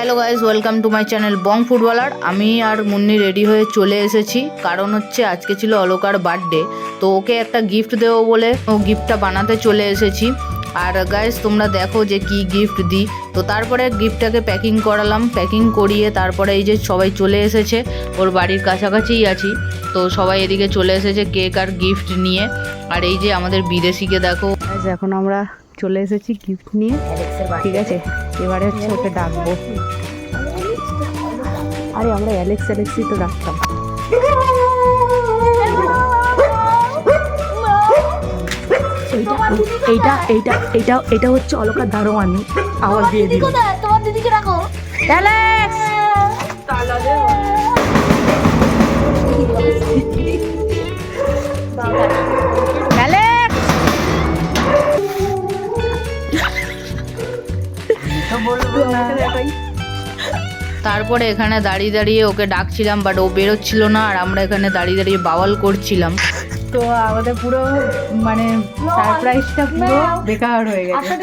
Hello guys, welcome to my channel Bong footballer. আমি আর Munni ready হয়ে চলে এসেছি, কারণ হচ্ছে আজকে ছিল অলোকার বার্থডে। তো ওকে একটা গিফট দেবো বলে ও গিফটটা বানাতে চলে এসেছি। আর গাইজ তোমরা দেখো যে কি গিফট দিই। তো তারপরে গিফটটাকে প্যাকিং করালাম, প্যাকিং করিয়ে তারপরে এই যে সবাই চলে এসেছে, ওর বাড়ির কাছাকাছিই আছি। তো সবাই এদিকে চলে এসেছে কেক আর গিফট নিয়ে। আর এই যে আমাদের বিদেশিকে দেখো, এখন আমরা চলে এসেছি গিফট নিয়ে। ঠিক আছে, এবারে হচ্ছে ওকে ডাকবো। আরে আমরা অ্যালেক্সই তো ডাকতাম। এইটা এইটা এইটা এটা হচ্ছে অলকার দারোয়ানি। আওয়াজ দিয়ে দিই, তোমার দিদিকে ডাকো অ্যালেক্স। তারপরে এখানে দাঁড়িয়ে দাঁড়িয়ে ওকে ডাকছিলাম, বাট ও বেরোচ্ছিল না, আর আমরা এখানে দাঁড়িয়ে দাঁড়িয়ে বাওয়াল করছিলাম। তো আমাদের পুরো মানে সারপ্রাইজটা পুরো বেকার হয়ে গেছে।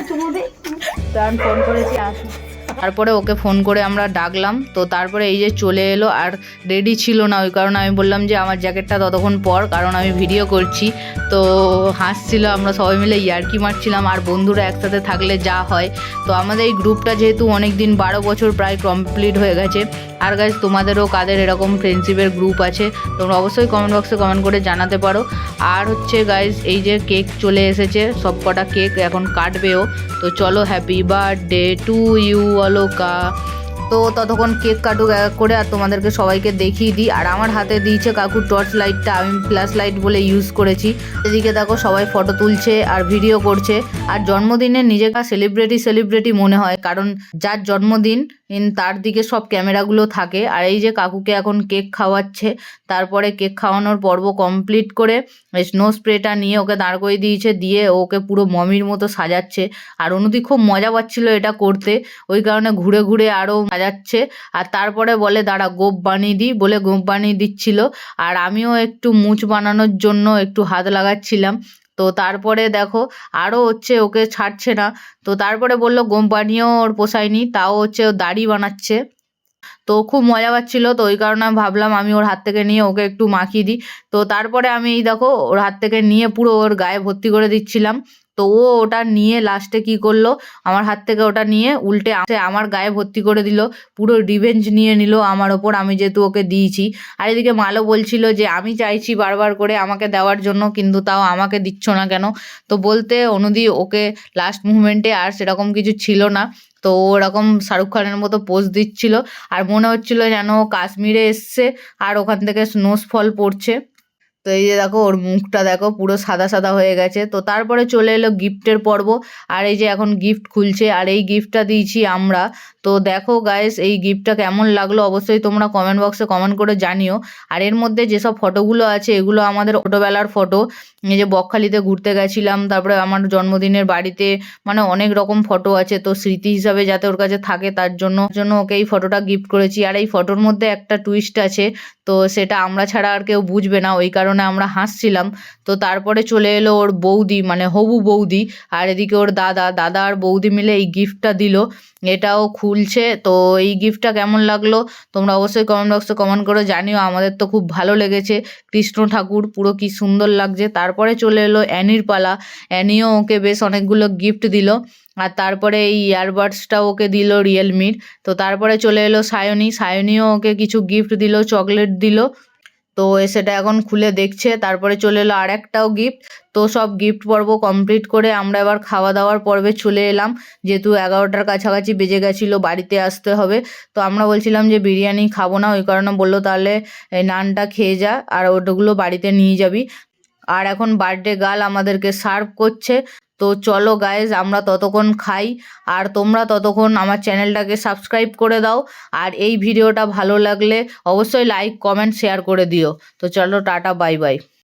তো আমি ফোন করেছি আসো, তারপরে ওকে ফোন করে আমরা ডাকলাম। তো তারপরে এই যে চলে এলো, আর রেডি ছিল না, ওই কারণে আমি বললাম যে আমার জ্যাকেটটা ততক্ষণ পর, কারণ আমি ভিডিও করছি। তো হাসছিল, আমরা সবাই মিলে ইয়ার্কি মারছিলাম, আর বন্ধুরা একসাথে থাকলে যা হয়। তো আমাদের এই গ্রুপটা যেহেতু অনেক দিন, 12 বছর প্রায় কমপ্লিট হয়ে গেছে। আর গাইজ তোমাদেরও কাদের এরকম ফ্রেন্ডশিপের গ্রুপ আছে তোমরা অবশ্যই কমেন্ট বক্সে কমেন্ট করে জানাতে পারো। আর হচ্ছে গাইজ এই যে কেক চলে এসেছে, সব কটা কেক এখন কাটবেও। তো চলো, happy birthday to you Aloka. তো ততক্ষণ কেক কাটুক এক করে, আর তোমাদেরকে সবাইকে দেখিয়ে দিই। আর আমার হাতে দিয়েছে কাকুর টর্চ লাইটটা, আমি ফ্ল্যাশ লাইট বলে ইউজ করেছি। এদিকে দেখো সবাই ফটো তুলছে আর ভিডিও করছে। আর জন্মদিনে নিজেকে সেলিব্রিটি মনে হয়, কারণ যার জন্মদিন তার দিকে সব ক্যামেরাগুলো থাকে। আর এই যে কাকুকে এখন কেক খাওয়াচ্ছে, তারপরে কেক খাওয়ানোর পর্ব কমপ্লিট করে স্নো স্প্রেটা নিয়ে ওকে দাঁড় করে দিয়েছে, দিয়ে ওকে পুরো মমির মতো সাজাচ্ছে। আর অনুদি খুব মজা পাচ্ছিল এটা করতে, ওই কারণে ঘুরে ঘুরে আরও সাজাচ্ছে। আর তারপরে বলে দাঁড়া গোপ বানিয়ে দিই, বলে গোপ বানিয়ে দিচ্ছিল। আর আমিও একটু মুছ বানানোর জন্য একটু হাত লাগাচ্ছিলাম। তো তারপরে দেখো আরও হচ্ছে ওকে ছাড়ছে না। তো তারপরে বললো গোপ বানিয়েও ওর পোষায়নি, তাও হচ্ছে ও দাড়ি বানাচ্ছে। তো খুব মজা পাচ্ছিল, তো ওই কারণে আমি ভাবলাম আমি ওর হাত থেকে নিয়ে ওকে একটু মাখিয়ে দিই। তো তারপরে আমি দেখো ওর হাত থেকে নিয়ে পুরো ওর গায়ে ভর্তি করে দিচ্ছিলাম। তো ও ওটা নিয়ে লাস্টে কি করলো, আমার হাত থেকে ওটা নিয়ে উল্টে আমার গায়ে ভর্তি করে দিল, পুরো রিভেঞ্জ নিয়ে নিল আমার ওপর, আমি যেহেতু ওকে দিয়েছি। আর এদিকে মালও বলছিল যে আমি চাইছি বারবার করে আমাকে দেওয়ার জন্য, কিন্তু তাও আমাকে দিচ্ছ না কেন। তো বলতে অনুদি ওকে লাস্ট মুভমেন্টে আর সেরকম কিছু ছিল না, তো ওরকম শাহরুখ খানের মতো পোজ দিচ্ছিল। আর মনে হচ্ছিল যেন ও কাশ্মীরে এসছে আর ওখান থেকে স্নোফল পড়ছে। তো এই যে দেখো ওর মুখটা দেখো পুরো সাদা সাদা হয়ে গেছে। তো তারপরে চলে এলো গিফটের পর্ব, আর এই যে এখন গিফট খুলছে, আর এই গিফটটা দিয়েছি আমরা। তো দেখো গাইস এই গিফটটা কেমন লাগলো অবশ্যই তোমরা কমেন্ট বক্সে কমেন্ট করে জানিও। আর এর মধ্যে যেসব ফটোগুলো আছে এগুলো আমাদের ছোটোবেলার ফটো, এই যে বকখালিতে ঘুরতে গেছিলাম, তারপরে আমার জন্মদিনের বাড়িতে, মানে অনেক রকম ফটো আছে। তো স্মৃতি হিসাবে যাতে ওর কাছে থাকে তার জন্য ওকে এই ফটোটা গিফট করেছি। আর এই ফটোর মধ্যে একটা টুইস্ট আছে, তো সেটা আমরা ছাড়া আর কেউ বুঝবে না, ওই কারণে আমরা হাসছিলাম। তো তারপরে চলে এলো ওর বৌদি, মানে হবু বৌদি, আর এদিকে ওর দাদা আর বৌদি মিলে এই গিফটটা দিল, এটাও খুলছে। তো এই গিফটটা কেমন লাগলো তোমরা অবশ্যই কমেন্ট বক্সে কমেন্ট করে জানিও। আমাদের তো খুব ভালো লেগেছে, কৃষ্ণ ঠাকুর পুরো কি সুন্দর লাগছে। তারপরে চলে এলো অ্যানির পালা, অ্যানিও ওকে বেশ অনেকগুলো গিফট দিল। আর তারপরে এই ইয়ারবাডসটাও ওকে দিল রিয়েলমির। তো তারপরে চলে এলো সায়নিও ওকে কিছু গিফট দিল, চকলেট দিল। তো সেটা এখন খুলে দেখছে। তারপরে চলে এলো আর একটাও গিফট। তো সব গিফট পর্ব কমপ্লিট করে আমরা এবার খাওয়া দাওয়ার পর্বে চলে এলাম, যেহেতু 11টার কাছাকাছি বেজে গেছিলো, বাড়িতে আসতে হবে। তো আমরা বলছিলাম যে বিরিয়ানি খাবো না, ওই কারণে বললো তাহলে নানটা খেয়ে যা, আর ওটাগুলো বাড়িতে নিয়ে যাবি। আর এখন বার্থডে গার্ল আমাদেরকে সার্ভ করছে। তো চলো গাইজ আমরা ততক্ষণ খাই, আর তোমরা ততক্ষণ আমার চ্যানেলটাকে সাবস্ক্রাইব করে দাও। আর এই ভিডিওটা ভালো লাগলে অবশ্যই লাইক কমেন্ট শেয়ার করে দিও। তো চলো টাটা বাই বাই।